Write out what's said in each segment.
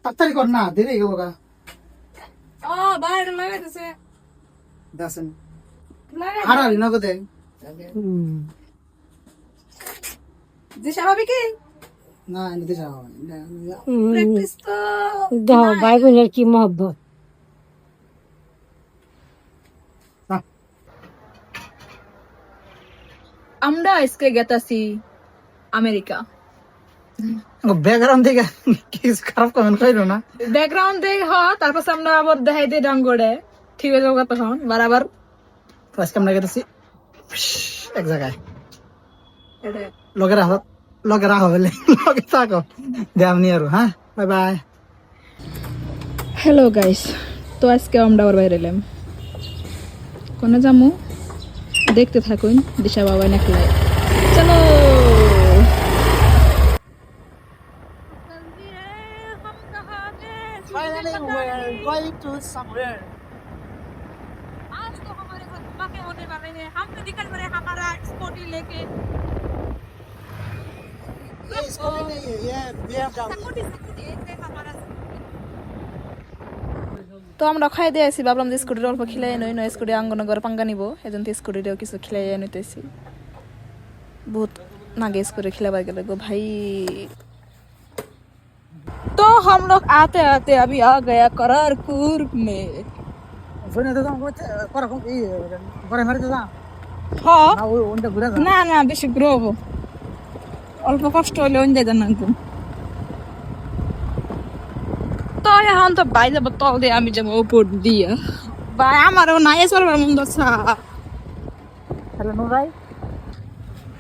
তাড়াতাড়ি কর না, দেরি হয়ে গেল গা। বাইরে লাগাইতেছে দেখেন হারালি নগদে দিশা ভাবি কি না নিতে যাও প্র্যাকটিস তো দাও ভাই বোনের কি মহব্বত। আমরা আজকে গেতাছি আমেরিকা। ব্যাকগ্রাউন্ড থেকে কিছু খারাপ কমেন্ট কইরো না। ব্যাকগ্রাউন্ড দেখে তারপর আমরা আবার দেখাই দিই ডাঙ্গড়ে ঠিক হয়ে যাবো তখন বরাবর। তো আজকে আমরা গেছি এক জায়গায় লগে রাখো বলে লগে থাকো দেম নি আর। হ্যাঁ বাই বাই। হ্যালো গাইস, তো আজকে আমরা আবার বাইরে এলাম কোনে যামু দেখতে থাকুন দিশা বাবা নেকলাই। চলো Finally we are going to somewhere. आज तो हमारे घर धमाके होने वाले हैं। हम तो निकल रहे हैं हमारा स्कूटी लेके। ये स्कूटी नहीं है, ये BMW। स्कूटी एक हमारा। তো আমরা খাই দিয়ে আসি, ভাবলাম যে স্কুটির অল্প খিলাই নই নয় স্কুটি আঙ্গনগর পাঙ্গা নিব, এজন্য স্কুটিরও কিছু খিলাই নিতেছি। বহুত নাগে স্কুটি खिलावा गए गो भाई। तो हम लोग आते आते अभी आ गया करारपुर में। ফোনে তো দাম কত করে কোন এই করে মারতে দাম हाँ না ওই ওন্টা ঘুরে দাও না না বেশি গ্রোব অল্প কষ্ট হলে অন্য জানান তো এখন তো ভাই যাবো তল দিয়ে, আমি যাবো উপর দিয়ে। ভাই আমারও নাই চলবার মন দশা। হ্যালো নো ভাই।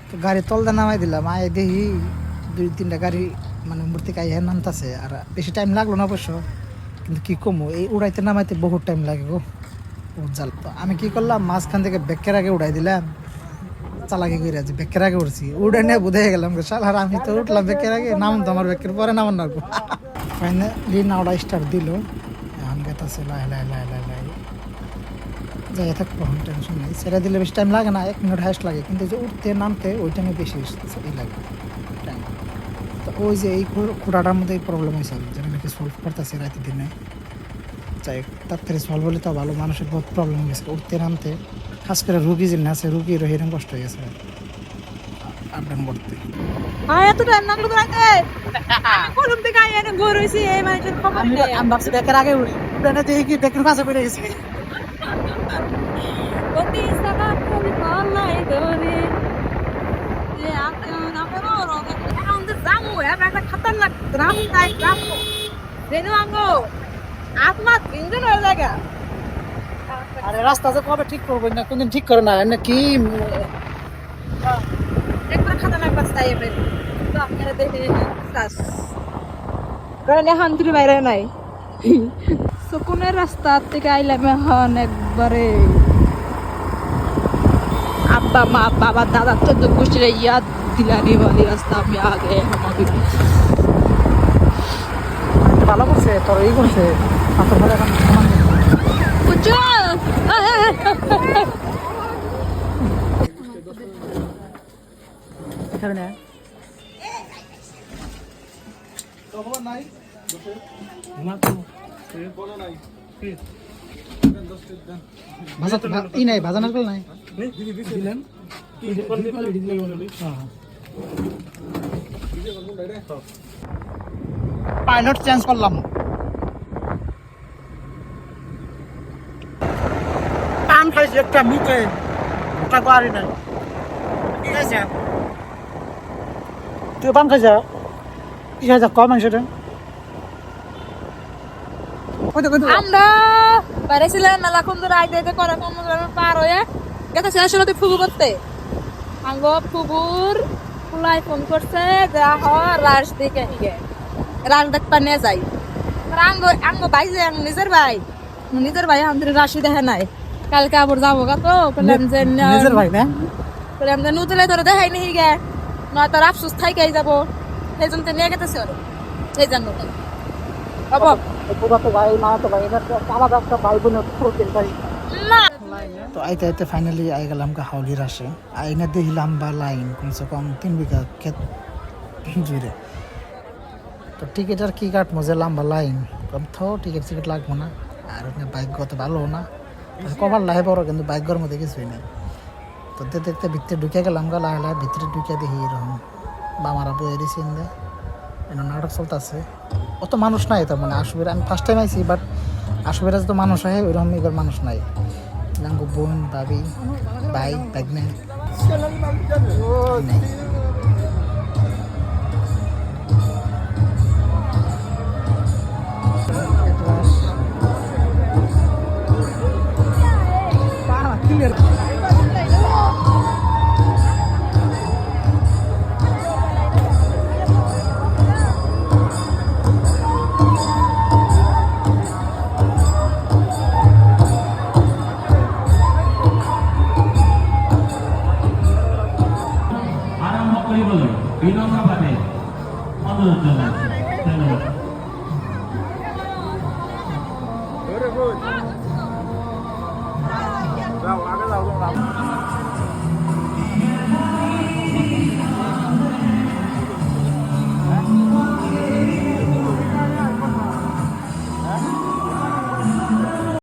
তো গাড়ি তলদা নামাই দিলাম, আয় দেখি 2-3টা গাড়ি মানে মূর্তি কাইয়া নামতাছে। আর বেশি টাইম লাগলো না অবশ্য, কিন্তু কি কমো এই উড়াইতে নামাইতে বহুত টাইম লাগে গো, বহুত জাল। তো আমি কি করলাম, মাঝখান থেকে ব্যাকের আগে উড়াই দিলাম, চালাকি করে আছে ব্যাকের আগে উঠছি, উড়ে নিয়ে বুঝে গেলাম শালার আমি তো উঠলাম ব্যাকের আগে, নাম তো আমার ব্যাকের পরে নামান রাখবো। ফাইনালি নাওটা স্টার্ট দিল, এখন গেতাছে লাই লাই লাই লাই লাই যাই থাকবো, টেনশন নেই। ছেড়ে দিলে বেশি টাইম লাগে না, 1 মিনিট হাইস্ট লাগে, কিন্তু যে উঠতে নামতে ওই টাইমে বেশি ই লাগে টাইম। তো ওই যে এই খুঁড়াটার মধ্যে এই প্রবলেম হয়েছে, যেটা নাকি সলভ করতেছে রাতে দিনে। যাই তাড়াতাড়ি সলভ হলে তো ভালো, মানুষের বহুত প্রবলেম হয়ে গেছে উঠতে নামতে, খাস করে রুগী যিনি আছে রুগীরও এরকম কষ্ট হয়ে গেছে আপ ডাউন করতে। আয় এত টাইম লাগলো তো রাতে। আমি কলম থেকে আয় এনে বই রইছি এই মানুষের খবর আমি নেই। আমি ভাবছি ব্যাকের আগে উড়ি, উড়ে না দেখি কি ব্যাকের কাছে পড়ে গেছে। অতি সাদা ফুল গলায় ধরে যে আপন আমারও রঙ এখন তো জামু একটা খতরনাক গ্রাম তাই গ্রাম দেনু আঙ্গো আত্মা তিনজন হয়ে জায়গা। আরে রাস্তা যে কবে ঠিক করবো না, কোনদিন ঠিক করে না না কি একবার খতরনাক রাস্তা এবে তো আপনারা দেখে সাস কারণ এখন তুই বাইরে নাই সুকুনের রাস্তা থেকে আইলাম এখন একবারে अब्बा माँ बाबा दादा तो कुछ याद दिलाने वाली रास्ता में आ गए हम अभी। ভালো করছে তোর এই করছে আসলে ভালো এখন সমান कुछ খাবে না ভাজা ই নাই, ভাজা নারকেল নাই পাইলট চেঞ্জ করলাম, পান খাইছি একটা মুখে, ওটা পারি না। ঠিক আছে তুই পান খাইছ, কি খাইছ কম মাংসটা আমরা বাইরেছিলাম মেলাক্ষণ ধরে আইতে আইতে করে কম পার হয়ে গেছে আসলে ফুবু করতে আঙ্গ ফুবুর ফুলাই ফোন করছে যা হওয়ার রাস দিকে হিগে রাস দেখবা নিয়ে যাই আঙ্গ আঙ্গ ভাই যে নিজের ভাই আমাদের রাশি দেখে নাই, কালকে আবার যাবো গা তো বললাম যে নিজের ভাই না, বললাম যে নুতলে তোর দেখাই নি হিগে নয় তোর আফসোস থাইকাই যাবো, সেই জন্য নিয়ে গেতেছে ওর সেই জন্য তো আইতে আইতে ফাইনালি আই গেলাম হাওলির আসে, আইনে দেখি লম্বা লাইন কমসে কম 3 বিঘা ক্ষেত জুড়ে। তো তো টিকিট আর কি কাটবো যে লম্বা লাইন কোথাও টিকিট টিকিট লাগবো না আর ওখানে ভাগ্য তো ভালো না কবার লাহে বড় কিন্তু ভাগ্যর মধ্যে কিছুই নেই তো দেখতে দেখতে ভিতরে ঢুকে গেলাম গা লাহে লাহে ভিতরে ঢুকে দেখি এরকম বামারা বয়ে দিয়েছি এনে নাটক চলতেছে অত মানুষ নাই তার মানে আসবের আমি ফার্স্ট টাইম আইছি বাট আসবের তো মানুষ হয় ওইরকম এবার মানুষ নাই নাঙ্গো বোন ভাবি ভাই ভাগ্নে নেই